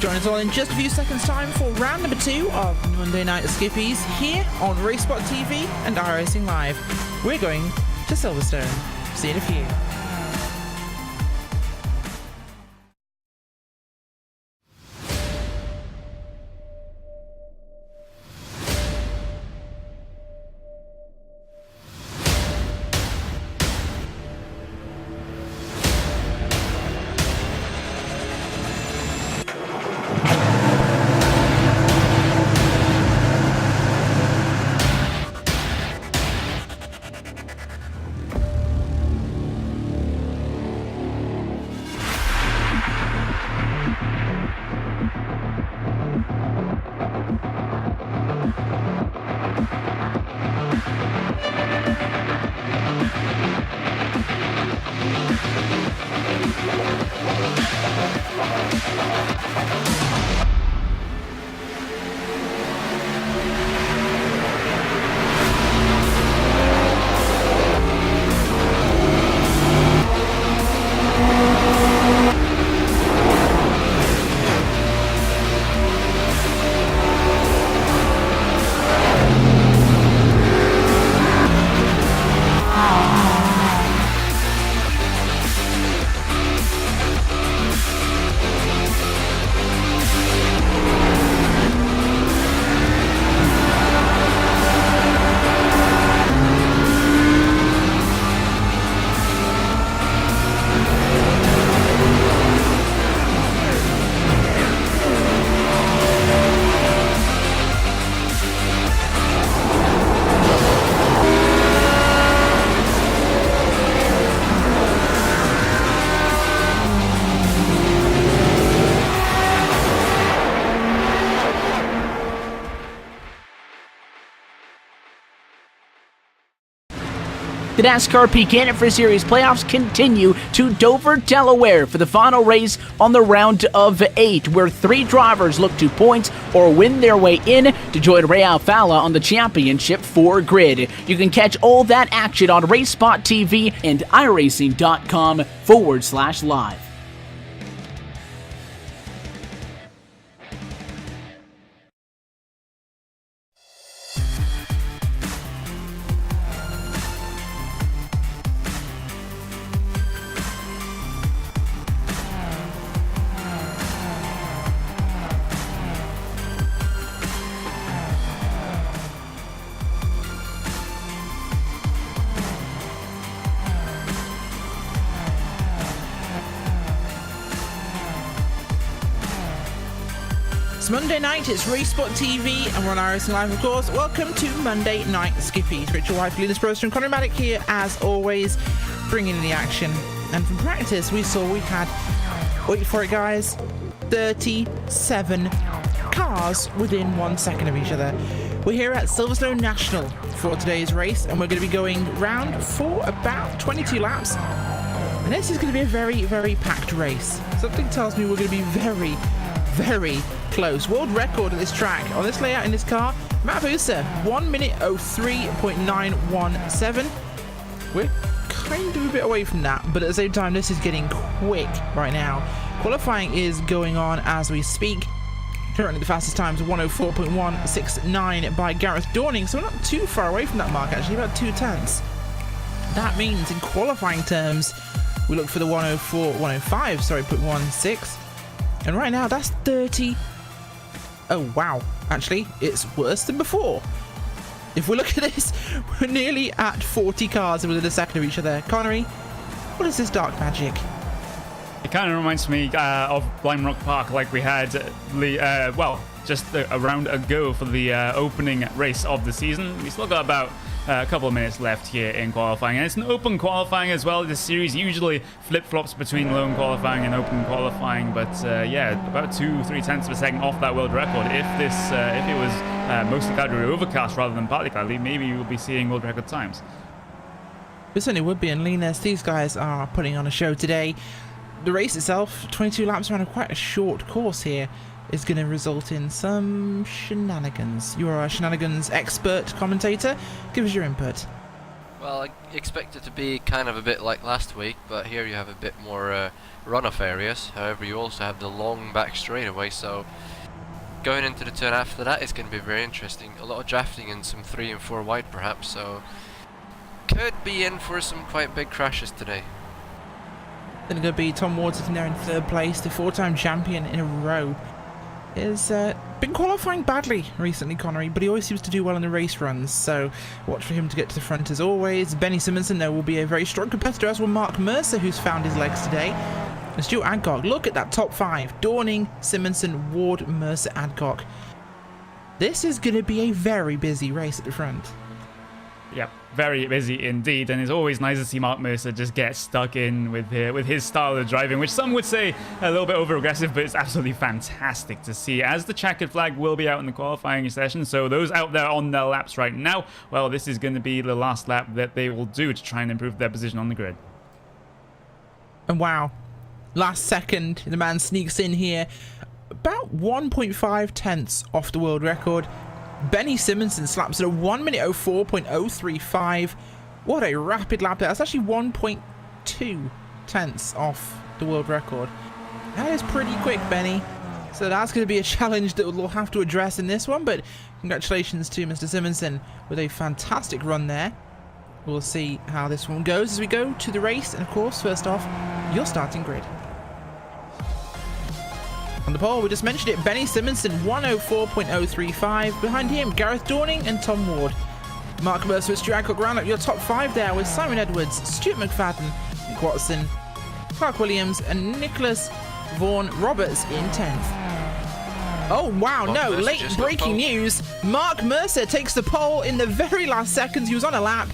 Join us all in just a few seconds time for round number 2 of Monday Night Skippys here on RaceSpotTV and iRacing Live. We're going to Silverstone. See you in a few. The NASCAR Pecan for Series playoffs continue to Dover, Delaware for the final race on the round of 8, where 3 drivers look to points or win their way in to join Ray Alfala on the Championship 4 grid. You can catch all that action on RaceSpotTV and iRacing.com/live. It's Monday night, it's RaceSpotTV, and we're on iRacing Live, of course. Welcome to Monday Night Skippys. Rachel White, Linus Broster, and Conor Maddock here, as always, bringing in the action. And from practice, we saw we had, wait for it guys, 37 cars within 1 second of each other. We're here at Silverstone National for today's race, and we're going to be going round for about 22 laps. And this is going to be a very, very packed race. Something tells me we're going to be very, very close. World record of this track on this layout in this car, Matt Busa, 1 minute 03.917. We're kind of a bit away from that, but at the same time this is getting quick right now. Qualifying is going on as we speak. Currently the fastest time is 104.169 by Gareth Dorning, so we're not too far away from that mark, actually, about 2/10. That means in qualifying terms we look for the 104.16, and right now that's 30. Oh wow, actually it's worse than before. If we look at this, we're nearly at 40 cars within a second of each other. Connery, what is this dark magic? It kind of reminds me of Blind Rock Park, like we had just a round ago for the opening race of the season. We still got about a couple of minutes left here in qualifying, and it's an open qualifying as well. This series usually flip-flops between lone qualifying and open qualifying, but yeah, about 2-3 tenths of a second off that world record. If it was mostly cloudy or overcast rather than partly cloudy, maybe we will be seeing world record times. It certainly would be, and Linus, these guys are putting on a show today. The race itself, 22 laps around quite a short course here, is going to result in some shenanigans. You are a shenanigans expert commentator. Give us your input. Well, I expect it to be kind of a bit like last week, but here you have a bit more runoff areas. However, you also have the long back straightaway, so going into the turn after that is going to be very interesting. A lot of drafting and some 3 and 4 wide perhaps, so could be in for some quite big crashes today. Then going to be Tom Ward sitting there in 3rd place, the 4-time champion in a row. Has been qualifying badly recently, Connery, but he always seems to do well in the race runs, so watch for him to get to the front as always. Benny Simonson, though, will be a very strong competitor, as will Mark Mercer, who's found his legs today. And Stuart Adcock, look at that top 5. Dorning, Simonson, Ward, Mercer, Adcock. This is going to be a very busy race at the front. Yep, very busy indeed, and it's always nice to see Mark Mercer just get stuck in with his style of driving, which some would say a little bit over-aggressive, but it's absolutely fantastic to see, as the checkered flag will be out in the qualifying session. So those out there on their laps right now, well, this is going to be the last lap that they will do to try and improve their position on the grid. And wow, last second, the man sneaks in here, about 1.5 tenths off the world record. Benny Simonson slaps at a 1:04.035. What a rapid lap there. That's actually 1.2 tenths off the world record. That is pretty quick, Benny. So that's going to be a challenge that we'll have to address in this one. But congratulations to Mr. Simonson with a fantastic run there. We'll see how this one goes as we go to the race. And of course, first off, your starting grid. On the pole, we just mentioned it, Benny Simonson, 1:04.035. Behind him, Gareth Dorning and Tom Ward. Mark Mercer and Stuart Adcock round up your top 5 there with Simon Edwards, Stuart McFadden, Nick Watson, Clark Williams, and Nicholas Vaughan Roberts in 10th. Oh, wow, Mark no, Mercer late breaking news. Mark Mercer takes the pole in the very last seconds. He was on a lap.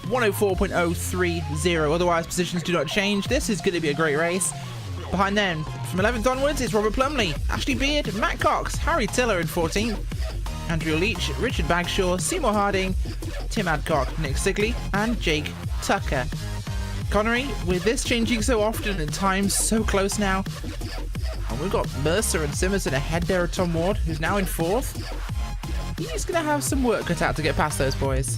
1:04.030. Otherwise, positions do not change. This is going to be a great race. Behind them, from 11th onwards, it's Robert Plumley, Ashley Beard, Matt Cox, Harry Tiller in 14th, Andrew Leach, Richard Bagshaw, Seymour Harding, Tim Adcock, Nick Sigley, and Jake Tucker. Connery, with this changing so often and times so close now, and we've got Mercer and Simonson ahead there of Tom Ward, who's now in 4th. He's going to have some work cut out to get past those boys.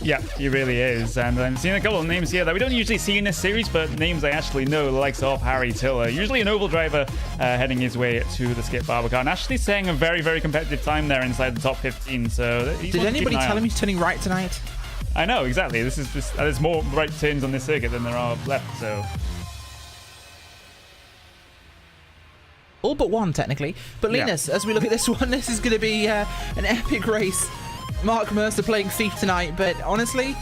Yeah, he really is. And I'm seeing a couple of names here that we don't usually see in this series, but names I actually know, the likes of Harry Tiller. Usually an oval driver heading his way to the Skip Barber car. And actually saying a very, very competitive time there inside the top 15. So did anybody tell him he's turning right tonight? I know, exactly. This is just, there's more right turns on this circuit than there are left, so... All but one, technically. But Linus, as we look at this one, this is going to be an epic race. Mark Mercer playing thief tonight, but honestly,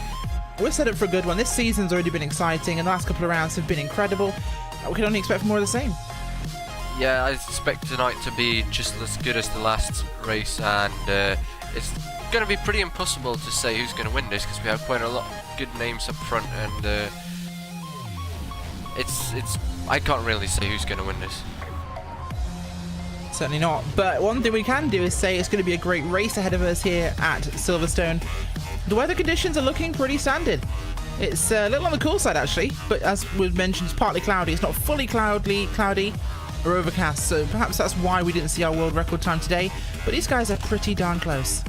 we're set up for a good one. This season's already been exciting, and the last couple of rounds have been incredible. We can only expect more of the same. Yeah, I expect tonight to be just as good as the last race, and it's going to be pretty impossible to say who's going to win this, because we have quite a lot of good names up front, and I can't really say who's going to win this. Certainly not. But one thing we can do is say it's going to be a great race ahead of us here at Silverstone. The weather conditions are looking pretty standard. It's a little on the cool side, actually, but as we mentioned, it's partly cloudy. It's not fully cloudy or overcast, so perhaps that's why we didn't see our world record time today. But these guys are pretty darn close.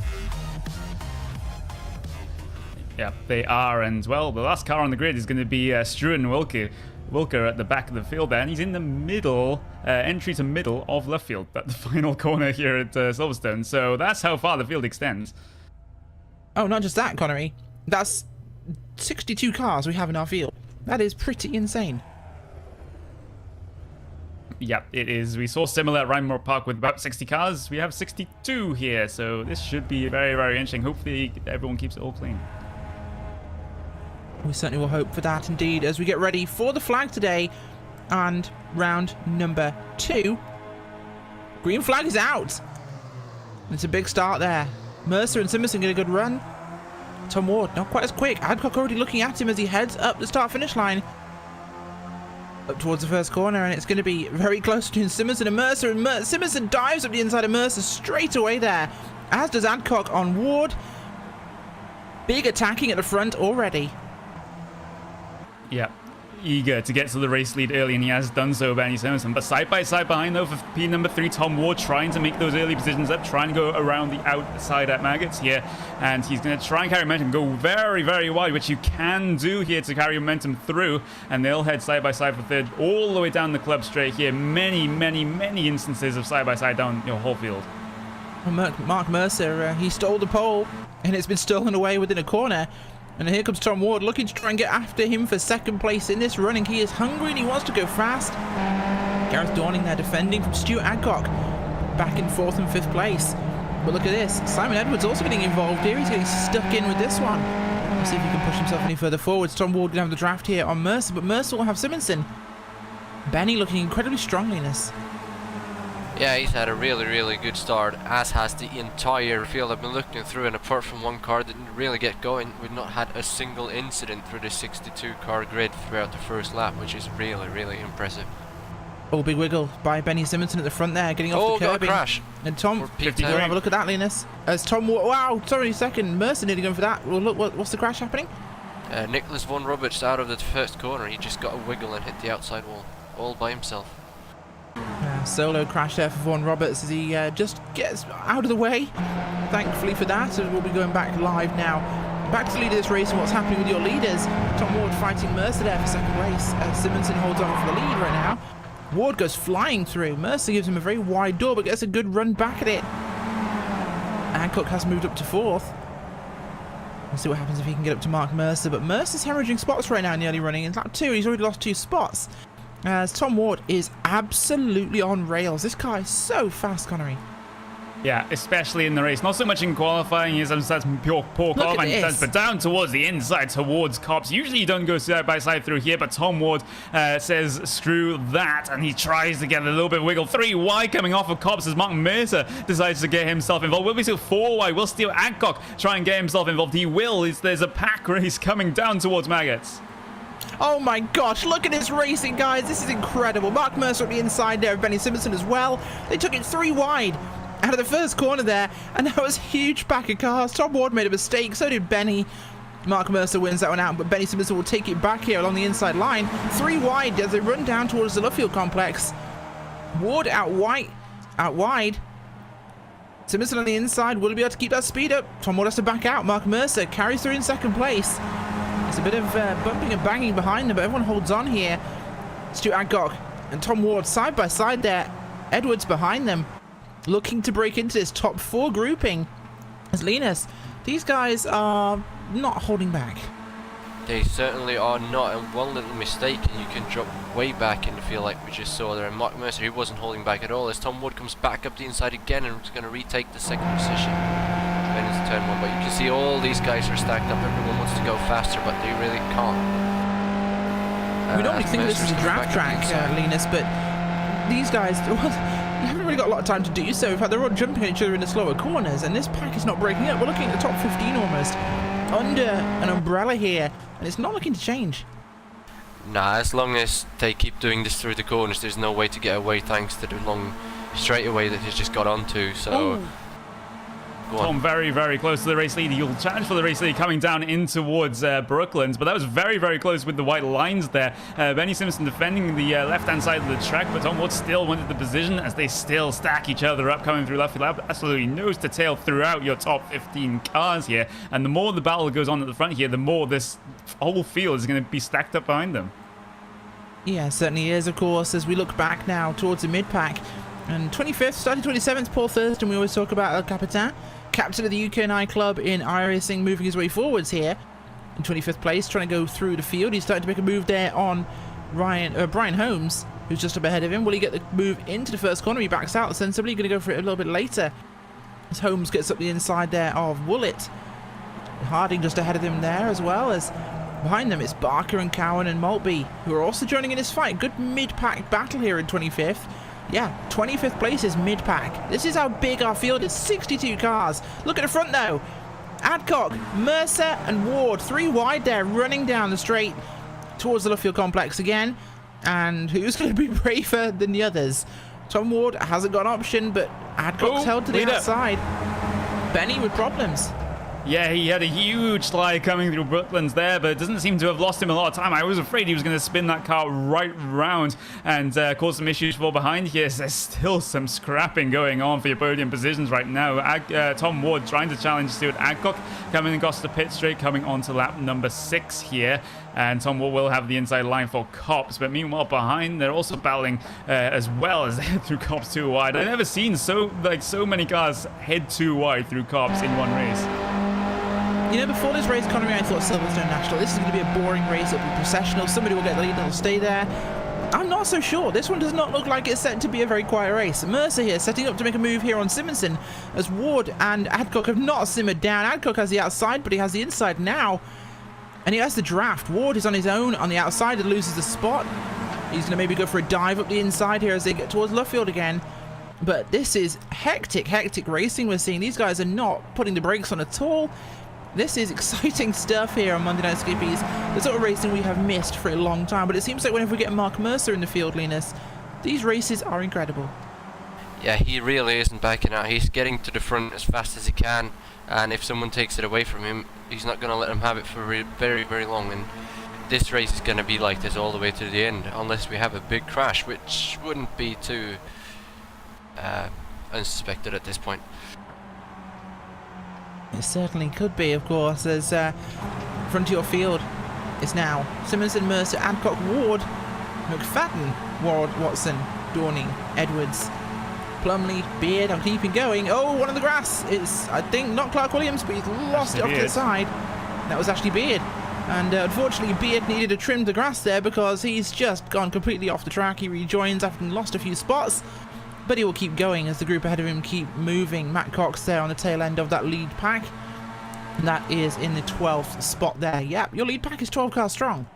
Yeah, they are, and well, the last car on the grid is going to be Struan Wilker at the back of the field there, and he's in the middle, entry to middle of left field, at the final corner here at Silverstone. So that's how far the field extends. Oh, not just that, Connery. That's 62 cars we have in our field. That is pretty insane. Yeah, it is. We saw similar at Rhineborough Park with about 60 cars. We have 62 here, so this should be very, very interesting. Hopefully everyone keeps it all clean. We certainly will hope for that indeed as we get ready for the flag today and round number 2. Green flag is out. It's a big start there. Mercer and Simonson get a good run. Tom Ward not quite as quick. Adcock already looking at him as he heads up the start-finish line. Up towards the first corner, and it's going to be very close between Simonson and Mercer. And Simonson dives up the inside of Mercer straight away there, as does Adcock on Ward. Big attacking at the front already. Yeah, eager to get to the race lead early, and he has done so, Benny Simpson. But side by side behind, though, for P number 3, Tom Ward, trying to make those early positions up, trying to go around the outside at Maggots here, and he's going to try and carry momentum, go very, very wide, which you can do here to carry momentum through, and they'll head side by side for third, all the way down the club straight here. Many, many, many instances of side by side down your whole field. Mark Mercer, he stole the pole, and it's been stolen away within a corner. And here comes Tom Ward looking to try and get after him for second place in this running. He is hungry and he wants to go fast. Gareth Dorning there defending from Stuart Adcock, back in 4th and 5th place. But look at this, Simon Edwards also getting involved here. He's getting stuck in with this one. Let's see if he can push himself any further forwards. Tom Ward going to have the draft here on Mercer, but Mercer will have Simonson. Benny looking incredibly strongly in this. Yeah, he's had a really, really good start, as has the entire field. I've been looking through, and apart from one car that didn't really get going, we've not had a single incident through the 62 car grid throughout the first lap, which is really, really impressive. Oh, big wiggle by Benny Simonson at the front there, getting off the curbing. Got a crash. And Tom, P10. have a look at that, Linus. As Tom, wow, sorry, second. Mercer nearly going for that. Well, look, what's the crash happening? Nicholas Von Roberts out of the first corner. He just got a wiggle and hit the outside wall, all by himself. Solo crash there for Vaughan Roberts as he just gets out of the way. Thankfully for that, so we'll be going back live now. Back to the lead of this race and what's happening with your leaders. Tom Ward fighting Mercer there for second place. Simonson holds on for the lead right now. Ward goes flying through. Mercer gives him a very wide door, but gets a good run back at it. Hancock has moved up to 4th. We'll see what happens if he can get up to Mark Mercer, but Mercer's hemorrhaging spots right now in the early running. In lap 2, he's already lost 2 spots. As Tom Ward is absolutely on rails. This car is so fast, Connery. Yeah, especially in the race. Not so much in qualifying. He's some poor qualifying stunts, but down towards the inside, towards Cops. Usually you don't go side by side through here, but Tom Ward says screw that, and he tries to get a little bit of wiggle. 3 wide coming off of Cops as Mark Mercer decides to get himself involved. Will be still 4 wide. Will Steele Adcock try and get himself involved? He will. There's a pack race coming down towards Maggots. Oh my gosh, look at this racing, guys. This is incredible. Mark Mercer at the inside there of Benny Simonson as well. They took it 3 wide out of the first corner there, and that was a huge pack of cars. Tom Ward made a mistake, so did Benny. Mark Mercer wins that one out, but Benny Simonson will take it back here along the inside line. 3 wide as they run down towards the Luffield complex. Ward out wide. Simonson on the inside. Will he be able to keep that speed up? Tom Ward has to back out. Mark Mercer carries through in second place. It's a bit of bumping and banging behind them, but everyone holds on here. Stuart Adcock and Tom Ward side by side there. Edwards behind them, looking to break into this top 4 grouping. As Linus, these guys are not holding back. They certainly are not, and one little mistake and you can drop way back in the field like we just saw there. And Mark Mercer, he wasn't holding back at all, as Tom Ward comes back up the inside again and is going to retake the second position. Then it's turn 1, but you can see all these guys are stacked up. Everyone wants to go faster, but they really can't. We normally think this is a draft track, Linus, but these guys, well, you haven't really got a lot of time to do so. In fact, they're all jumping at each other in the slower corners, and this pack is not breaking up. We're looking at the top 15 almost, under an umbrella here, and it's not looking to change. Nah, as long as they keep doing this through the corners, there's no way to get away thanks to the long straightaway that he's just got onto, so... Tom very, very close to the race lead. He'll challenge for the race lead coming down in towards Brooklands, but that was very, very close with the white lines there. Benny Simpson defending the left-hand side of the track, but Tom Ward still wanted the position as they still stack each other up coming through left field. Absolutely nose to tail throughout your top 15 cars here, and the more the battle goes on at the front here, the more this whole field is going to be stacked up behind them. Yeah, certainly is, of course, as we look back now towards the mid-pack. And 25th, starting 27th, Paul Thurston. We always talk about El Capitan, captain of the UK&I club in iRacing, moving his way forwards here in 25th place, trying to go through the field. He's starting to make a move there on Brian Holmes, who's just up ahead of him. Will he get the move into the first corner? He backs out sensibly. Going to go for it a little bit later as Holmes gets up the inside there of Woollett. Harding just ahead of him there, as well as behind them it's Barker and Cowan and Maltby, who are also joining in this fight. Good mid-pack battle here in 25th. Yeah, 25th place is mid-pack. This is how big our field is. 62 cars. Look at the front, though. Adcock, Mercer, and Ward. 3 wide there, running down the straight towards the Luffield complex again. And who's going to be braver than the others? Tom Ward hasn't got an option, but Adcock's held to the outside. Benny with problems. Yeah, he had a huge slide coming through Brooklands there, but it doesn't seem to have lost him a lot of time. I was afraid he was going to spin that car right round and cause some issues for behind here. There's still some scrapping going on for your podium positions right now. Tom Ward trying to challenge Stuart Adcock, coming across the pit straight, coming onto lap number 6 here. And Tom Ward will have the inside line for Copse, but meanwhile behind they're also battling as well as they head through Copse too wide. I've never seen so many cars head too wide through Copse in one race. You know, before this race, Connery, I thought Silverstone National, this is going to be a boring race. It'll be processional. Somebody will get the lead and it'll stay there. I'm not so sure. This one does not look like it's set to be a very quiet race. Mercer here setting up to make a move here on Simonson as Ward and Adcock have not simmered down. Adcock has the outside, but he has the inside now. And he has the draft. Ward is on his own on the outside and loses the spot. He's going to maybe go for a dive up the inside here as they get towards Luffield again. But this is hectic racing we're seeing. These guys are not putting the brakes on at all. This is exciting stuff here on Monday Night Skippies. The sort of racing we have missed for a long time. But it seems like whenever we get Mark Mercer in the field, Linus, these races are incredible. Yeah, he really isn't backing out. He's getting to the front as fast as he can. And if someone takes it away from him, he's not going to let him have it for very, very long. And this race is going to be like this all the way to the end, unless we have a big crash, which wouldn't be too unsuspected at this point. It certainly could be, of course, as Frontier Field is now Simonson, Mercer, Adcock, Ward, McFadden, Ward, Watson, Dorney, Edwards, Plumley, Beard. I'm keeping going. Oh, one on the grass. It's, I think, not Clark Williams, but he's lost it off to the side. That was actually Beard. And unfortunately, Beard needed to trim the grass there because he's just gone completely off the track. He rejoins after lost a few spots. But he will keep going as the group ahead of him keep moving. Matt Cox there on the tail end of that lead pack. And that is in the 12th spot there. Yep, your lead pack is 12 cars strong.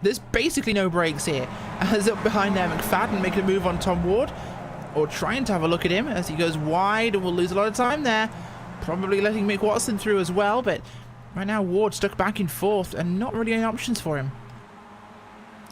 There's basically no brakes here. As up behind there, McFadden making a move on Tom Ward. Or trying to have a look at him as he goes wide and will lose a lot of time there. Probably letting Mick Watson through as well. But right now, Ward stuck back in 4th and not really any options for him.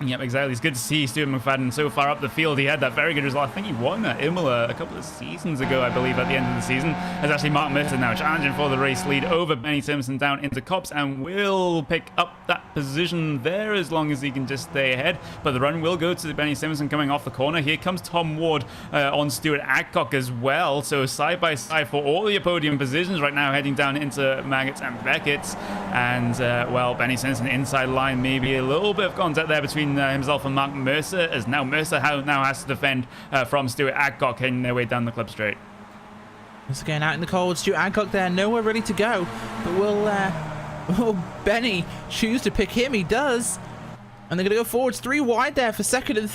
Yep, exactly. It's good to see Stuart McFadden so far up the field. He had that very good result. I think he won at Imola a couple of seasons ago, I believe, at the end of the season. As actually Mark Mercer now challenging for the race lead over Benny Simpson down into Copse and will pick up that position there as long as he can just stay ahead. But the run will go to Benny Simpson coming off the corner. Here comes Tom Ward on Stuart Adcock as well. So side by side for all your podium positions right now, heading down into Maggots and Beckett's. And, well, Benny Simpson inside line, maybe a little bit of contact there between himself and Mark Mercer, as now Mercer now has to defend from Stuart Adcock heading their way down the club straight. Just going out in the cold. Stuart Adcock there, nowhere ready to go. But will Benny choose to pick him? He does. And they're going to go forwards 3 wide there for 2nd and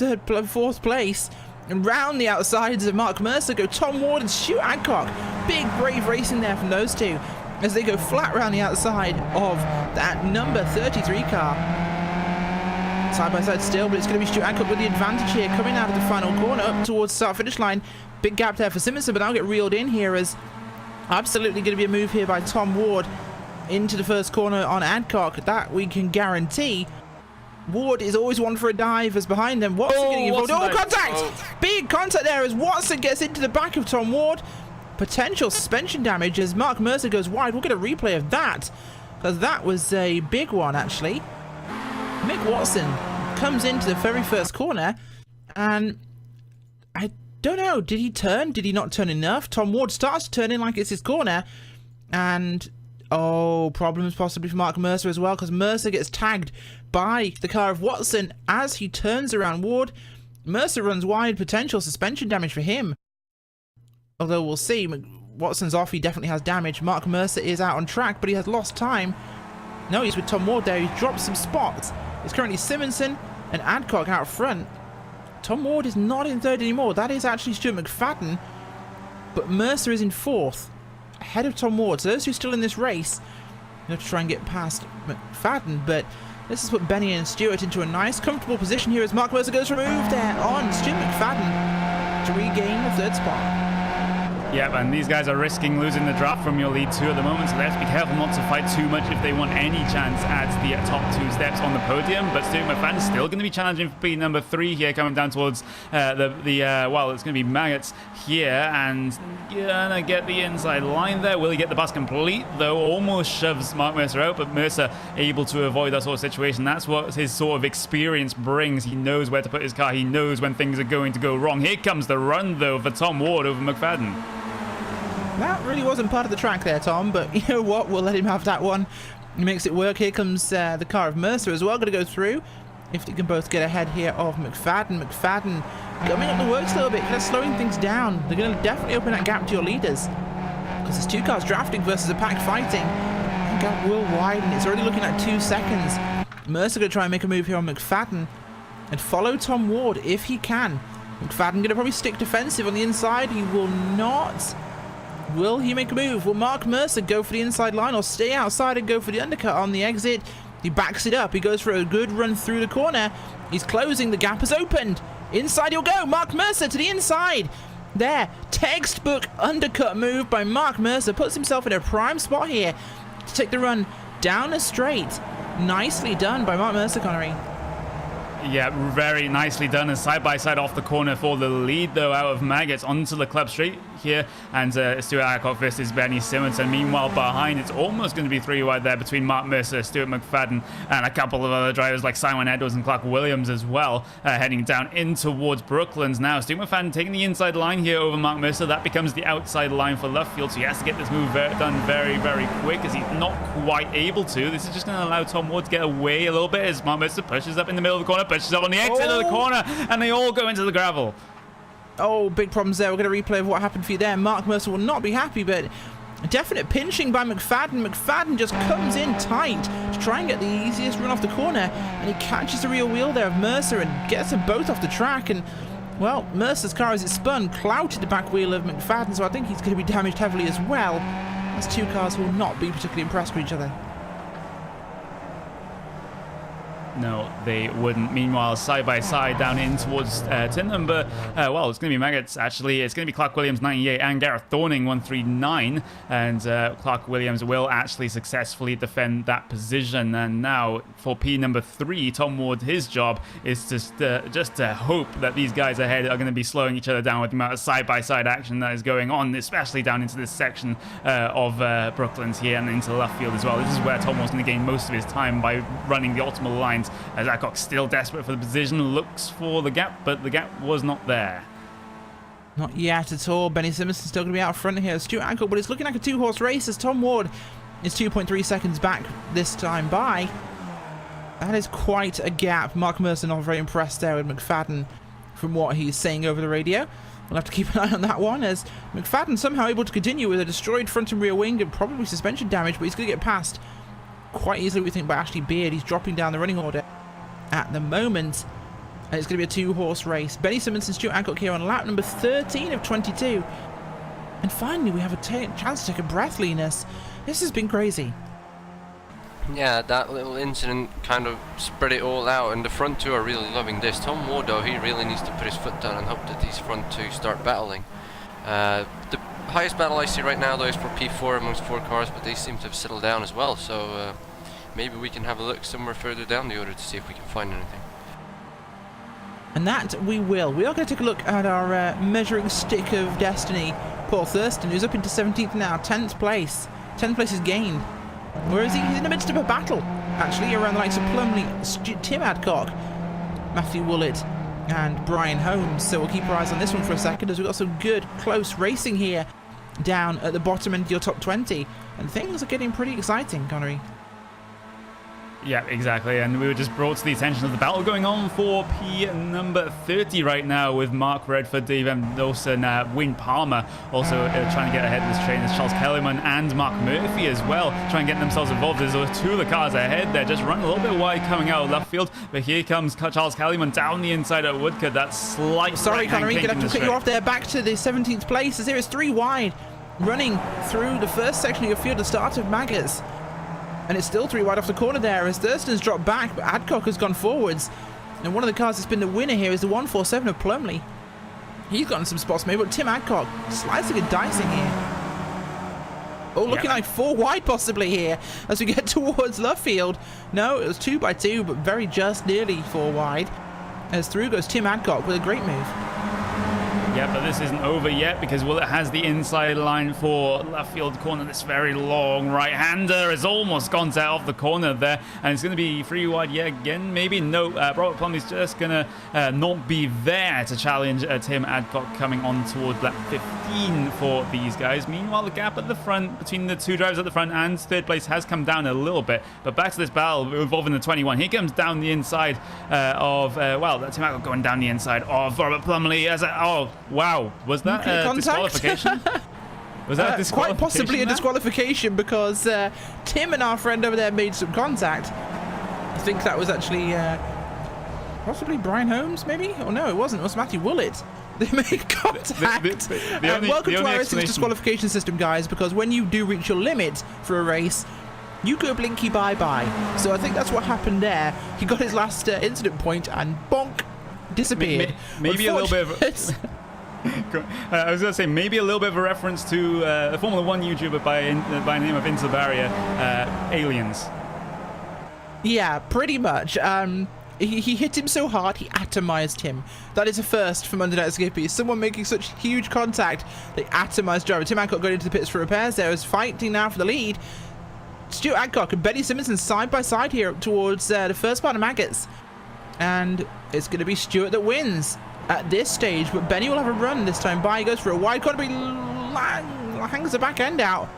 4th place. And round the outsides of Mark Mercer go Tom Ward and Stuart Adcock. Big, brave racing there from those two as they go flat round the outside of that number 33 car. Side by side still, but it's going to be Stuart Adcock with the advantage here, coming out of the final corner up towards start-finish line. Big gap there for Simonson, but I'll get reeled in here as absolutely going to be a move here by Tom Ward into the first corner on Adcock. That we can guarantee. Ward is always one for a dive as behind them. Watson getting involved. Oh, contact! Oh. Big contact there as Watson gets into the back of Tom Ward. Potential suspension damage as Mark Mercer goes wide. We'll get a replay of that because that was a big one, actually. Mick Watson comes into the very first corner, and I don't know, did he turn? Did he not turn enough? Tom Ward starts to turn in like it's his corner, and oh, problems possibly for Mark Mercer as well, because Mercer gets tagged by the car of Watson as he turns around Ward. Mercer runs wide, potential suspension damage for him. Although we'll see, Watson's off, he definitely has damage. Mark Mercer is out on track, but he has lost time. No, he's with Tom Ward there, he's dropped some spots. It's currently Simonson and Adcock out front. Tom Ward is not in 3rd anymore. That is actually Stuart McFadden. But Mercer is in 4th, ahead of Tom Ward. So those two still in this race, you have to try and get past McFadden. But this has put Benny and Stuart into a nice, comfortable position here as Mark Mercer goes for a move there on Stuart McFadden to regain the 3rd spot. Yep, and these guys are risking losing the draft from your lead 2 at the moment, so they have to be careful not to fight too much if they want any chance at the top 2 steps on the podium. But Stuart McFadden's still going to be challenging for P number 3 here, coming down towards well, it's going to be Maggots here, and gonna get the inside line there. Will he get the pass complete, though? Almost shoves Mark Mercer out, but Mercer able to avoid that sort of situation. That's what his sort of experience brings. He knows where to put his car. He knows when things are going to go wrong. Here comes the run, though, for Tom Ward over McFadden. That really wasn't part of the track there, Tom, but you know what? We'll let him have that one. He makes it work. Here comes the car of Mercer as well. Going to go through. If they can both get ahead here of McFadden. McFadden coming up the works a little bit, kind of slowing things down. They're going to definitely open that gap to your leaders. Because there's 2 cars drafting versus a pack fighting. The gap will widen. It's already looking at 2 seconds. Mercer going to try and make a move here on McFadden. And follow Tom Ward if he can. McFadden going to probably stick defensive on the inside. He will not. Will he make a move? Will Mark Mercer go for the inside line or stay outside and go for the undercut on the exit? He backs it up. He goes for a good run through the corner. He's closing. The gap has opened. Inside he'll go. Mark Mercer to the inside. There. Textbook undercut move by Mark Mercer. Puts himself in a prime spot here to take the run down a straight. Nicely done by Mark Mercer, Connery. Yeah, very nicely done. And side-by-side off the corner for the lead, though, out of Maggots onto the club straight here. And Stuart Adcock versus Benny Simmons. And meanwhile, behind, it's almost going to be 3 wide there between Mark Mercer, Stuart McFadden, and a couple of other drivers like Simon Edwards and Clark Williams as well, heading down in towards Brooklands now. Stuart McFadden taking the inside line here over Mark Mercer. That becomes the outside line for Luffield, so he has to get this move done very, very quick, as he's not quite able to. This is just going to allow Tom Ward to get away a little bit as Mark Mercer pushes up in the middle of the corner, pushes up on the exit of the corner, and they all go into the gravel. Oh, big problems there. We're going to replay of what happened for you there. Mark Mercer will not be happy, but a definite pinching by McFadden. McFadden just comes in tight to try and get the easiest run off the corner, and he catches the rear wheel there of Mercer and gets them both off the track. And, well, Mercer's car, as it spun, clouted the back wheel of McFadden, so I think he's going to be damaged heavily as well, as 2 cars will not be particularly impressed with each other. No, they wouldn't. Meanwhile, side by side down in towards turn number, well, it's going to be Maggots, actually. It's going to be Clark Williams 98 and Gareth Thorning 139. And Clark Williams will actually successfully defend that position. And now for P number 3, Tom Ward, his job is just to hope that these guys ahead are going to be slowing each other down with the amount of side by side action that is going on, especially down into this section of Brooklands here and into Luffield as well. This is where Tom Ward's going to gain most of his time by running the optimal lines. As Adcock's still desperate for the position, looks for the gap, but the gap was not there. Not yet at all. Benny Simmons is still going to be out front here. Stuart Adcock, but it's looking like a 2-horse race as Tom Ward is 2.3 seconds back this time by. That is quite a gap. Mark Mercer not very impressed there with McFadden from what he's saying over the radio. We'll have to keep an eye on that one, as McFadden somehow able to continue with a destroyed front and rear wing and probably suspension damage, but he's going to get past quite easily, we think, by Ashley Beard. He's dropping down the running order at the moment, and it's going to be a 2-horse race. Benny Simmons and Stuart Adcock here on lap number 13 of 22. And finally, we have a chance to take a breath, Linus. This has been crazy. Yeah, that little incident kind of spread it all out, and the front 2 are really loving this. Tom Ward, though, he really needs to put his foot down and hope that these front 2 start battling. The highest battle I see right now, though, is for P4 amongst 4 cars, but they seem to have settled down as well, so maybe we can have a look somewhere further down the order to see if we can find anything. And that we will. We are going to take a look at our measuring stick of destiny, Paul Thurston, who's up into 17th now, 10th place. 10th place is gained. Where is he? He's in the midst of a battle, actually, around the likes of Plumley, Tim Adcock, Matthew Willett, and Brian Holmes. So we'll keep our eyes on this one for a second, as we've got some good, close racing here down at the bottom end of your top 20. And things are getting pretty exciting, Connery. Yeah, exactly, and we were just brought to the attention of the battle going on for P number 30 right now, with Mark Redford, Dave Mendoza, Wayne Palmer also trying to get ahead of this train. There's Charles Kellerman and Mark Murphy as well, trying to get themselves involved. There's 2 of the cars ahead there, just running a little bit wide coming out of left field, but here comes Charles Kellerman down the inside at Woodcote. That slight... Sorry, Connery, going to have to cut you off there, back to the 17th place, as there is 3 wide, running through the first section of your field, the start of Maggots. And it's still 3 wide off the corner there as Thurston's dropped back, but Adcock has gone forwards. And one of the cars that's been the winner here is the 147 of Plumley. He's gotten some spots maybe, but Tim Adcock slicing and dicing here. Oh, looking like 4 wide possibly here as we get towards Luffield. No, it was 2 by 2, but very just, nearly 4 wide. As through goes Tim Adcock with a great move. Yeah, but this isn't over yet because, well, it has the inside line for left field corner. This very long right-hander has almost gone out of the corner there, and it's going to be 3 wide yet again. Maybe no. Robert Plumley's just going to not be there to challenge Tim Adcock coming on towards lap 15 for these guys. Meanwhile, the gap at the front between the 2 drivers at the front and third place has come down a little bit. But back to this battle involving the 21. He comes down the inside of, Tim Adcock going down the inside of Robert Plumley as wow, was that a disqualification? Was that a disqualification? Quite possibly a disqualification because Tim and our friend over there made some contact. I think that was actually possibly Brian Holmes, maybe? Oh no, it wasn't. It was Matthew Willett. They made contact. Welcome to our racing disqualification system, guys, because when you do reach your limit for a race, you go blinky bye-bye. So I think that's what happened there. He got his last incident point and bonk, disappeared. Maybe a little bit of... I was going to say, maybe a little bit of a reference to a Formula 1 YouTuber by the name of Interbaria, Aliens. Yeah, pretty much. He hit him so hard, he atomized him. That is a first for Monday Night Skippy. Someone making such huge contact, they atomized driver. Tim Adcock going into the pits for repairs there, is fighting now for the lead. Stuart Adcock and Benny Simonson side by side here up towards the first part of Maggots. And it's going to be Stuart that wins at this stage, but Benny will have a run this time by. He goes for a wide corner, but he hangs the back end out.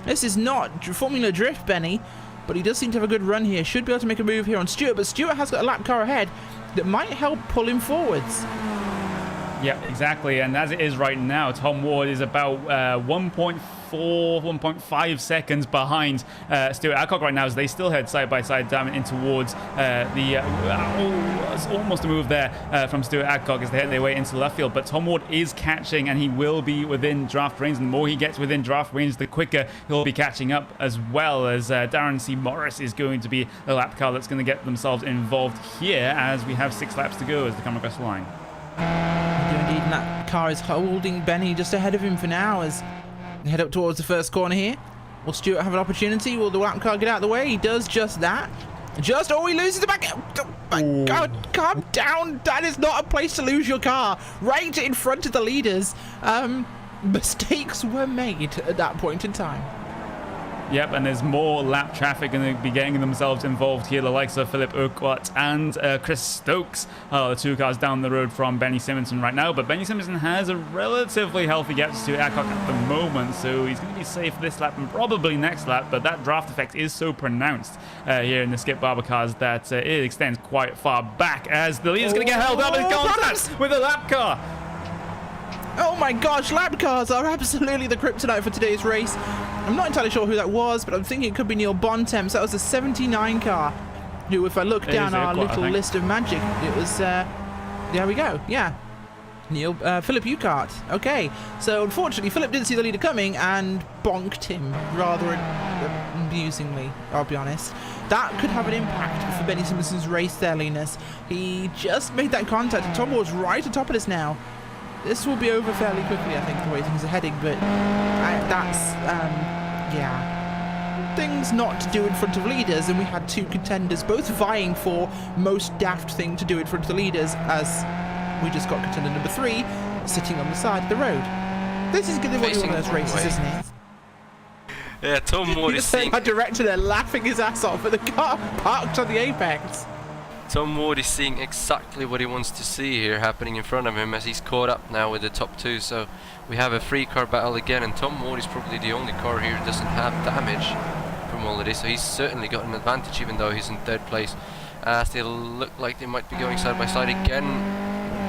This is not Formula Drift, Benny, but he does seem to have a good run here. Should be able to make a move here on Stuart, but Stuart has got a lap car ahead that might help pull him forwards. Yeah, exactly. And as it is right now, Tom Ward is about 1.5 seconds behind Stuart Adcock right now, as they still head side by side down in towards it's almost a move there from Stuart Adcock as they head their way into left field. But Tom Ward is catching, and he will be within draft range. And the more he gets within draft range, the quicker he'll be catching up, as well as Darren C. Morris is going to be the lap car that's going to get themselves involved here, as we have 6 laps to go as they come across the line. Indeed, and that car is holding Benny just ahead of him for now as they head up towards the first corner here. Will Stuart have an opportunity? Will the lap car get out of the way? He does just that. He loses the back. Oh my God, calm down. That is not a place to lose your car. Right in front of the leaders. Mistakes were made at that point in time. Yep, and there's more lap traffic going to be getting themselves involved here. The likes of Philip Urquhart and Chris Stokes are the 2 cars down the road from Benny Simonson right now. But Benny Simonson has a relatively healthy gap to Adcock at the moment, so he's going to be safe this lap and probably next lap. But that draft effect is so pronounced here in the Skip Barber cars that it extends quite far back, as the leader's going to get held up in contact with a lap car. Oh my gosh, lap cars are absolutely the kryptonite for today's race. I'm not entirely sure who that was, but I'm thinking it could be Neil Bontemps. That was a 79 car, who, if I look down our little list of magic, it was, there we go, yeah. Philip Urquhart. Okay, so unfortunately, Philip didn't see the leader coming and bonked him rather amusingly, I'll be honest. That could have an impact for Benny Simpson's race there, Linus. He just made that contact, and Tom Ward's right on top of this now. This will be over fairly quickly, I think, the way things are heading, but yeah. Things not to do in front of leaders, and we had 2 contenders both vying for most daft thing to do in front of the leaders, as we just got contender number 3 sitting on the side of the road. This is going to be one of those races, isn't it? Yeah, Tom Ward is seeing... Our director there laughing his ass off at the car parked on the apex. Tom Ward is seeing exactly what he wants to see here happening in front of him, as he's caught up now with the top 2. So we have a 3-car battle again, and Tom Ward is probably the only car here who doesn't have damage from all of this. So he's certainly got an advantage, even though he's in 3rd place. As they look like they might be going side by side again.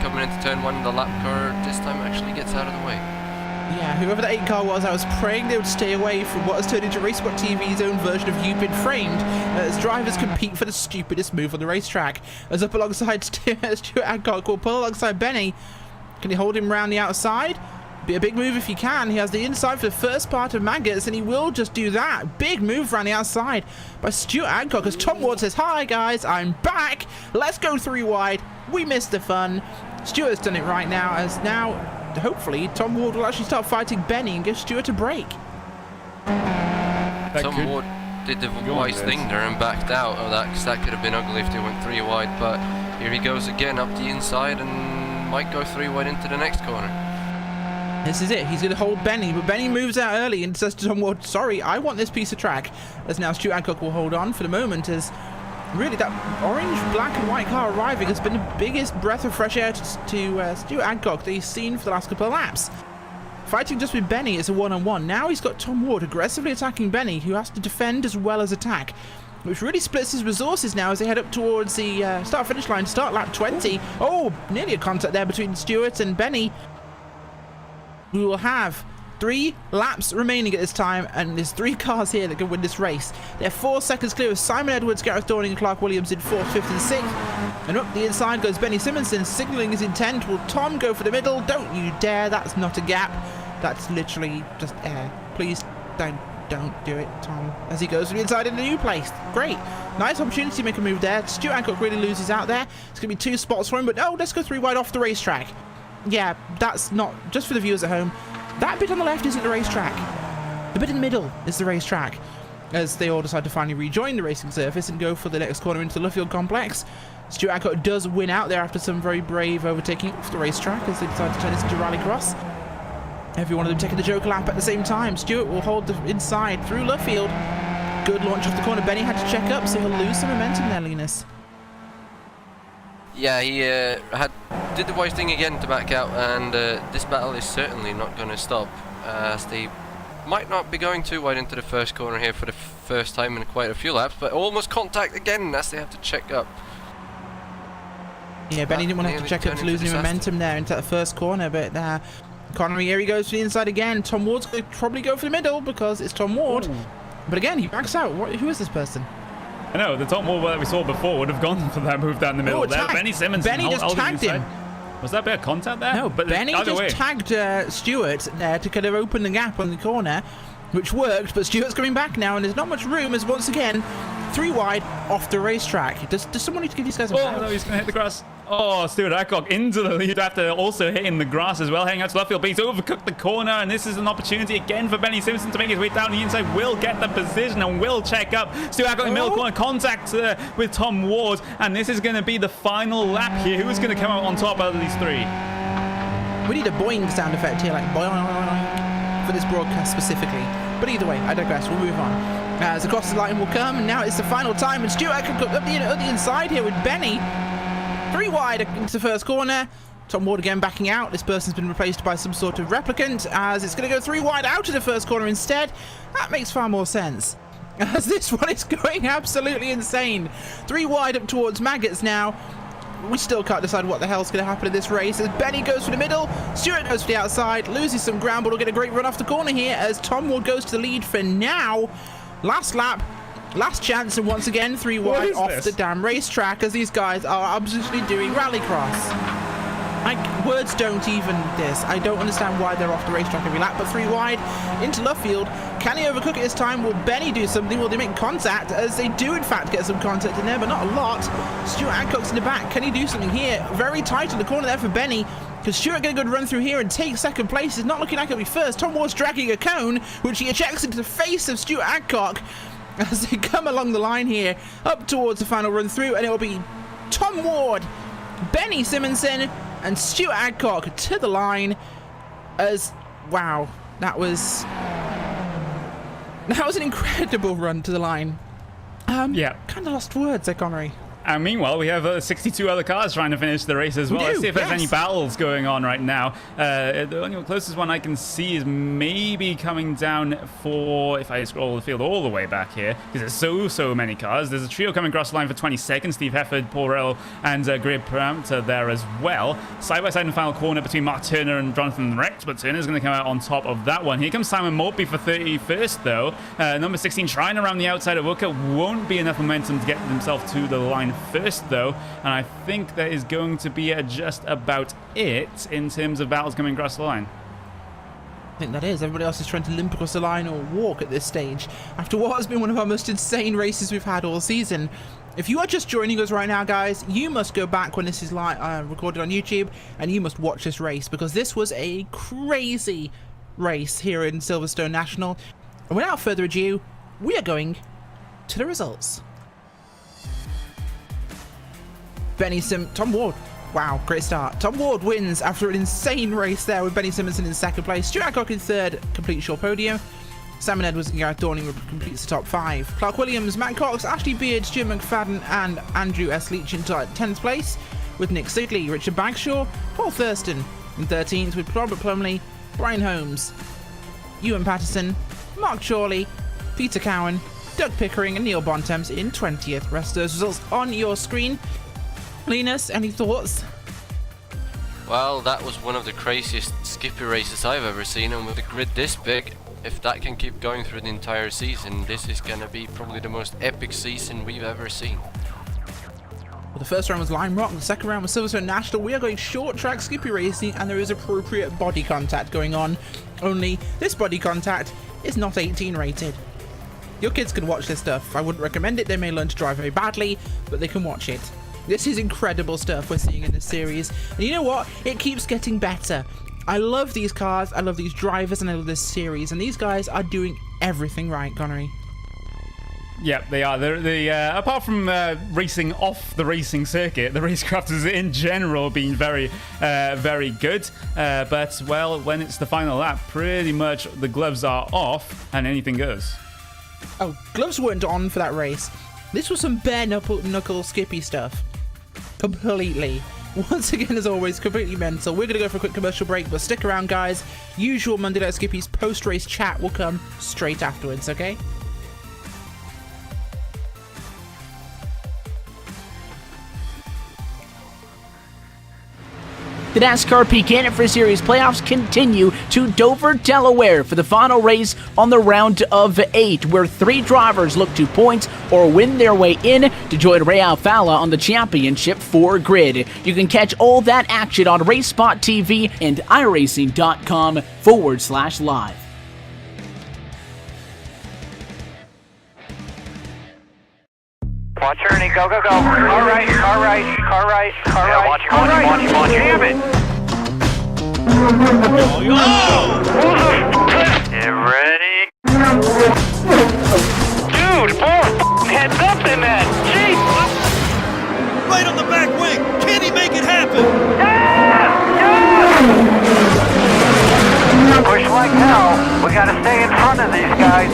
Coming into turn 1, the lap car this time actually gets out of the way. Yeah, whoever the 8 car was, I was praying they would stay away from what has turned into RaceSpotTV's own version of You've Been Framed, as drivers compete for the stupidest move on the racetrack. As up alongside Stuart Adcock will pull alongside Benny. Can he hold him round the outside? Be a big move if he can. He has the inside for the first part of Maggots, and he will just do that. Big move around the outside by Stuart Adcock, as Tom Ward says, "Hi guys, I'm back. Let's go 3 wide. We missed the fun." Stewart's done it right now, as now, hopefully, Tom Ward will actually start fighting Benny and give Stewart a break. Tom Ward did the wise thing there and backed out of that, because that could have been ugly if they went 3 wide, but here he goes again up the inside and might go 3 wide into the next corner. This is it. He's going to hold Benny, but Benny moves out early and says to Tom Ward, sorry, I want this piece of track. As now Stuart Adcock will hold on for the moment, as really that orange, black and white car arriving has been the biggest breath of fresh air to Stuart Adcock that he's seen for the last couple of laps. Fighting just with Benny is a one-on-one. Now he's got Tom Ward aggressively attacking Benny, who has to defend as well as attack, which really splits his resources now as they head up towards the start-finish line, start lap 20. Oh, nearly a contact there between Stewart and Benny. We will have 3 laps remaining at this time, and there's 3 cars here that can win this race. They're 4 seconds clear of Simon Edwards, Gareth Dorning and Clark Williams in 4th, 5th and 6th. And up the inside goes Benny Simonson, signalling his intent. Will Tom go for the middle? Don't you dare. That's not a gap. That's literally just air. Please don't do it, Tom. As he goes to the inside in the new place. Great. Nice opportunity to make a move there. Stuart Hancock really loses out there. It's going to be 2 spots for him, but no, let's go 3 wide off the racetrack. Yeah, that's not, just for the viewers at home, that bit on the left isn't the racetrack. The bit in the middle is the racetrack. As they all decide to finally rejoin the racing surface and go for the next corner into the Luffield complex. Stuart Hancock does win out there after some very brave overtaking off the racetrack as they decide to turn this into rallycross. Every one of them taking the Joker lap at the same time. Stuart will hold the inside through Luffield. Good launch off the corner. Benny had to check up, so he'll lose some momentum there, Linus. Yeah, he did the wise thing again to back out, and this battle is certainly not going to stop, as they might not be going too wide into the first corner here for the first time in quite a few laps, but almost contact again as they have to check up. Yeah, Benny didn't want to have to check up to lose any momentum there into the first corner, but Connery, here he goes to the inside again. Tom Ward's going to probably go for the middle because it's Tom Ward. Ooh. But again, he backs out. Who is this person? I know, the top wall that we saw before would have gone for that move down the middle. There, Benny Simmons. Benny just tagged him. Was that a bit of contact there? No, but Benny just tagged Stuart there to kind of open the gap on the corner, which worked, but Stuart's coming back now, and there's not much room as once again, 3 wide off the racetrack. Does someone need to give these guys a Oh, no, he's going to hit the grass. Oh, Stuart Adcock into the lead after also hitting the grass as well, heading out to left field, but he's overcooked the corner, and this is an opportunity again for Benny Simpson to make his way down the inside. Will get the position and will check up. Stuart Adcock in the middle corner, contact with Tom Ward, and this is going to be the final lap here. Who's going to come out on top out of these 3? We need a boing sound effect here, like boing, for this broadcast specifically. But either way, I digress. We'll move on. As across the line will come, and now it's the final time, and Stuart Adcock up the inside here with Benny. 3 wide into the first corner. Tom Ward again backing out. This person's been replaced by some sort of replicant, as it's going to go 3 wide out of the first corner instead. That makes far more sense, as this one is going absolutely insane. 3 wide up towards Maggots now. We still can't decide what the hell's going to happen in this race, as Benny goes for the middle, Stuart goes for the outside, loses some ground, but will get a great run off the corner here as Tom Ward goes to the lead for now. Last lap. Last chance, and once again 3 wide off the damn racetrack, as these guys are absolutely doing rallycross. Like, words don't even this. I don't understand why they're off the racetrack every lap, but 3 wide into Luffield. Can he overcook it this time? Will Benny do something? Will they make contact? As they do, in fact, get some contact in there, but not a lot. Stuart Adcock's in the back. Can he do something here? Very tight in the corner there for Benny, because Stuart get a good run through here and take second place. It's not looking like he'll be first. Tom Ward's dragging a cone, which he ejects into the face of Stuart Adcock as they come along the line here, up towards the final run through, and it will be Tom Ward, Benny Simonson, and Stuart Adcock to the line. As wow, that was an incredible run to the line. Yeah, kind of lost words there, Connery. And meanwhile, we have 62 other cars trying to finish the race as well. Let's see if there's any battles going on right now. The only closest one I can see is maybe coming down for, if I scroll the field all the way back here, because there's so many cars. There's a trio coming across the line for 22nd. Steve Hefford, Paul Rell, and Greg Parameter there as well. Side-by-side in the final corner between Mark Turner and Jonathan Rex, but Turner's going to come out on top of that one. Here comes Simon Morby for 31st, though. Number 16 trying around the outside of Wooker. Won't be enough momentum to get himself to the line first, though, and I think that is going to be just about it in terms of battles coming across the line. I think that is. Everybody else is trying to limp across the line or walk at this stage after what has been one of our most insane races we've had all season. If you are just joining us right now, guys, you must go back when this is recorded on YouTube, and you must watch this race, because this was a crazy race here in Silverstone National. And without further ado, we are going to the results. Tom Ward. Wow, great start. Tom Ward wins after an insane race there with Benny Simonson in second place. Stuart Adcock in third, complete short podium. Simon Edwards and Gareth Dorning completes the top 5. Clark Williams, Matt Cox, Ashley Beard, Stuart McFadden and Andrew S. Leach in 10th place, with Nick Sigley, Richard Bagshaw, Paul Thurston in 13th, with Robert Plumley, Brian Holmes, Ewan Patterson, Mark Chorley, Peter Cowan, Doug Pickering and Neil Bontemps in 20th. Rest of those results on your screen. Linus, any thoughts? Well, that was one of the craziest Skippy races I've ever seen, and with a grid this big, if that can keep going through the entire season, this is gonna be probably the most epic season we've ever seen. Well, the first round was Lime Rock, the second round was Silverstone National. We are going short track Skippy racing, and there is appropriate body contact going on. Only this body contact is not 18 rated. Your kids can watch this stuff. I wouldn't recommend it. They may learn to drive very badly, but they can watch it. This is incredible stuff we're seeing in this series. And you know what? It keeps getting better. I love these cars, I love these drivers, and I love this series. And these guys are doing everything right, Connery. Yeah, they are. Apart from racing off the racing circuit, the racecrafters in general been very, very good. But, well, when it's the final lap, pretty much the gloves are off and anything goes. Oh, gloves weren't on for that race. This was some bare knuckle Skippy stuff. Completely. Once again, as always, completely mental. We're going to go for a quick commercial break, but stick around, guys. Usual Monday Night Skippy's post-race chat will come straight afterwards, okay? The NASCAR Peak Antifreeze Series playoffs continue to Dover, Delaware for the final race on the round of 8, where 3 drivers look to points or win their way in to join Ray Alfala on the Championship 4 grid. You can catch all that action on RaceSpotTV and iRacing.com/live. Watch Ernie, go, go, go. Car right, car right, car right, car right. Watch, jam it. Get ready. Dude, 4 heads up in that. Jeez. Right on the back wing. Can he make it happen? Yes! Push like hell. We gotta stay in front of these guys.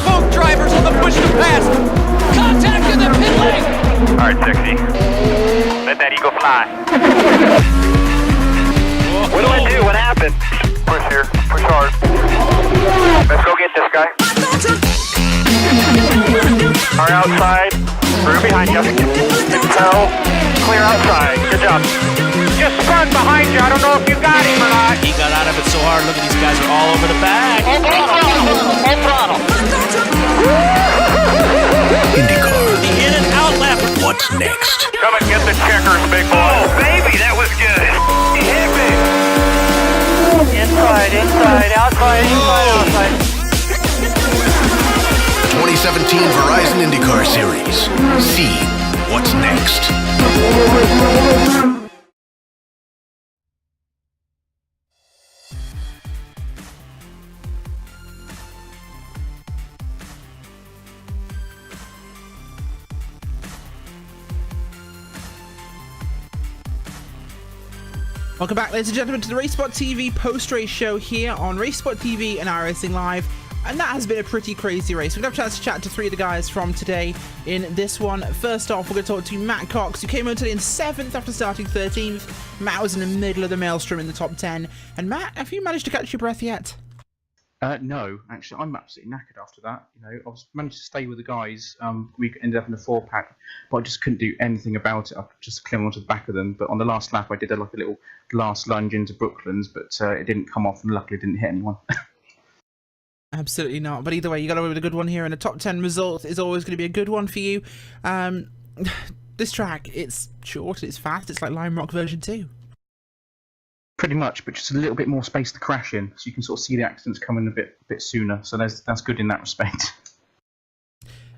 Both drivers on the push to pass. Contact in the pit lane. All right, 60. Let that eagle fly. What do I do? What happened? Push here. Push hard. Let's go get this guy. Car outside. Through behind you. Control. Clear outside. Good job. Just spun behind you. I don't know if you got him or not. He got out of it so hard. Look at these guys are all over the bag. Full throttle. IndyCar. He hit it out left. What's next? Come and get the checkers, big boy. Oh, baby, that was good. He hit me. Inside, outside. 2017 Verizon IndyCar Series. See what's next. Welcome back, ladies and gentlemen, to the RaceSpotTV post-race show here on RaceSpotTV and iRacing Live. And that has been a pretty crazy race. We're going to have a chance to chat to 3 of the guys from today in this one. First off, we're going to talk to Matt Cox, who came on today in 7th after starting 13th. Matt was in the middle of the maelstrom in the top 10. And Matt, have you managed to catch your breath yet? No, actually, I'm absolutely knackered after that. You know, I was managed to stay with the guys. We ended up in a 4-pack, but I just couldn't do anything about it. I just climbed onto the back of them. But on the last lap, I did a little last lunge into Brooklands, but it didn't come off, and luckily didn't hit anyone. Absolutely not. But either way, you got away with a good one here, and a top 10 result is always going to be a good one for you. This track, it's short, it's fast, it's like Lime Rock version 2. Pretty much, but just a little bit more space to crash in, so you can sort of see the accidents coming a bit sooner. So that's good in that respect.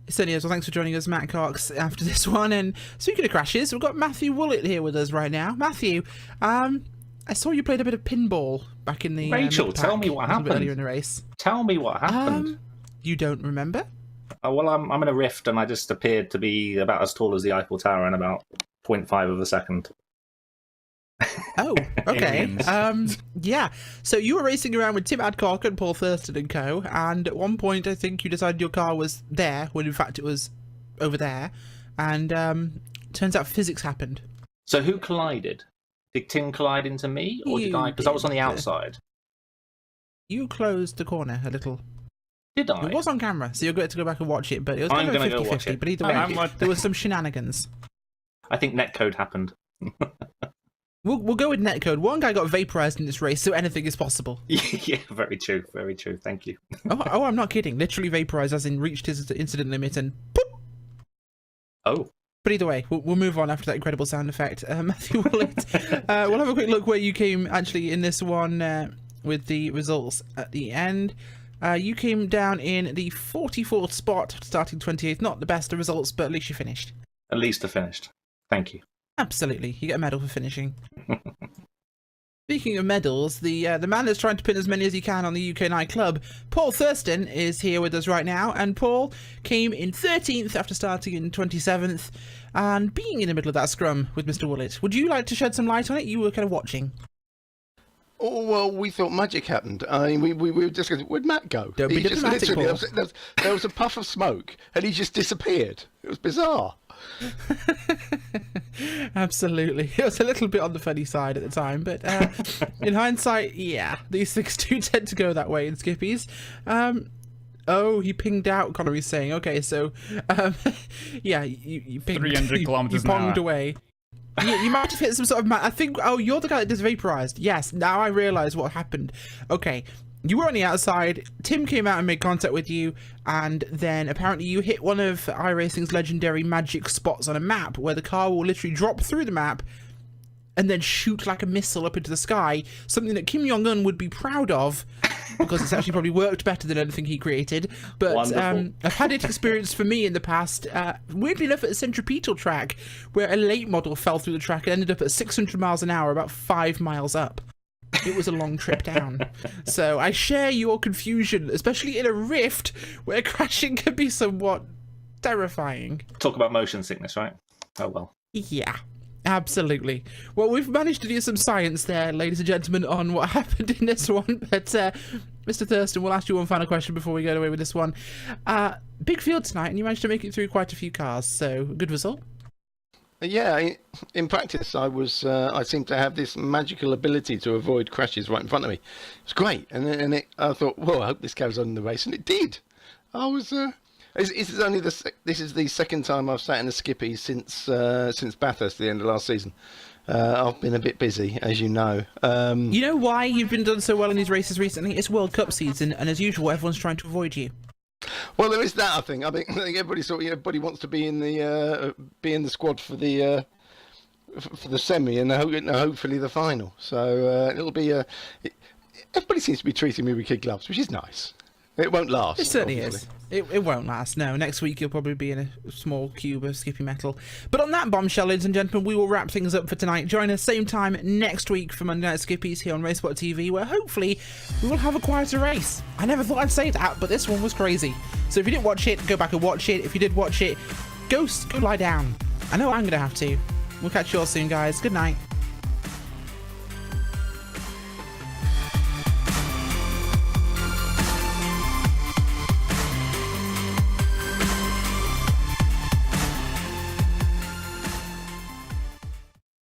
It certainly is. Well, thanks for joining us, Matt Cox, after this one. And speaking of crashes, we've got Matthew Woollett here with us right now. Matthew, I saw you played a bit of pinball back in the Rachel, tell me what happened. Earlier in the race. Tell me what happened. You don't remember? Well, I'm in a rift, and I just appeared to be about as tall as the Eiffel Tower in about 0.5 of a second. Oh, okay. Yeah. So you were racing around with Tim Adcock and Paul Thurston and co. And at one point, I think you decided your car was there when in fact it was over there. And turns out physics happened. So who collided? Did Tim collide into me, or did I? Because I was on the outside. You closed the corner a little. Did I? It was on camera, so you're going to go back and watch it. But it was I'm kind of going to go watch 50-50. it. But either way, there was some shenanigans. I think netcode happened. We'll go with netcode. One guy got vaporized in this race, so anything is possible. Yeah, very true. Very true. Thank you. Oh, I'm not kidding. Literally vaporized, as in reached his incident limit and poof. Oh. But either way, we'll move on after that incredible sound effect. Matthew Woollett, we'll have a quick look where you came actually in this one with the results at the end. You came down in the 44th spot, starting 28th. Not the best of results, but at least you finished. At least I finished. Thank you. Absolutely. You get a medal for finishing. Speaking of medals, the man that's trying to pin as many as he can on the UK&I club, Paul Thurston, is here with us right now. And Paul came in 13th after starting in 27th and being in the middle of that scrum with Mr. Woollett. Would you like to shed some light on it? You were kind of watching. Oh, well, we thought magic happened. I mean, we were just going, where'd Matt go? Don't be diplomatic, Paul. There was a puff of smoke and he just disappeared. It was bizarre. Absolutely. It was a little bit on the funny side at the time, but in hindsight, yeah, these things do tend to go that way in Skippys. Oh, he pinged out, Connery's saying. Okay, so, yeah, you pinged. 300 kilometers you an hour. ponged away. You might have hit some sort of... I think... Oh, you're the guy that does vaporized. Yes, now I realise what happened. Okay, you were on the outside, Tim came out and made contact with you, and then apparently you hit one of iRacing's legendary magic spots on a map, where the car will literally drop through the map and then shoot like a missile up into the sky, something that Kim Jong-un would be proud of, because it's actually probably worked better than anything he created. But I've had it experienced for me in the past, weirdly enough, at a centripetal track, where a late model fell through the track and ended up at 600 miles an hour, about 5 miles up. It was a long trip down. So I share your confusion, especially in a rift where crashing can be somewhat terrifying. Talk about motion sickness, right? Oh, well. Yeah. Absolutely. Well, we've managed to do some science there, ladies and gentlemen, on what happened in this one. But, Mr. Thurston, we'll ask you one final question before we get away with this one. Big field tonight, and you managed to make it through quite a few cars, so good result. Yeah, in practice, I seem to have this magical ability to avoid crashes right in front of me. It's great, and I thought, well, I hope this goes on in the race, and it did. I was... This is the second time I've sat in a Skippy since Bathurst, the end of last season. I've been a bit busy, as you know. You know why you've been done so well in these races recently? It's World Cup season, and as usual, everyone's trying to avoid you. Well, there is that. I think everybody wants to be in the squad for the semi and hopefully the final. So it'll be everybody seems to be treating me with kid gloves, which is nice. It won't last. It certainly obviously. is. It won't last. No, next week you'll probably be in a small cube of Skippy metal. But on that bombshell, ladies and gentlemen, we will wrap things up for tonight. Join us same time next week for Monday Night Skippies here on RaceSpotTV, where hopefully we will have a quieter race. I never thought I'd say that, but this one was crazy. So if you didn't watch it, go back and watch it. If you did watch it, go lie down. I know I'm going to have to. We'll catch you all soon, guys. Good night.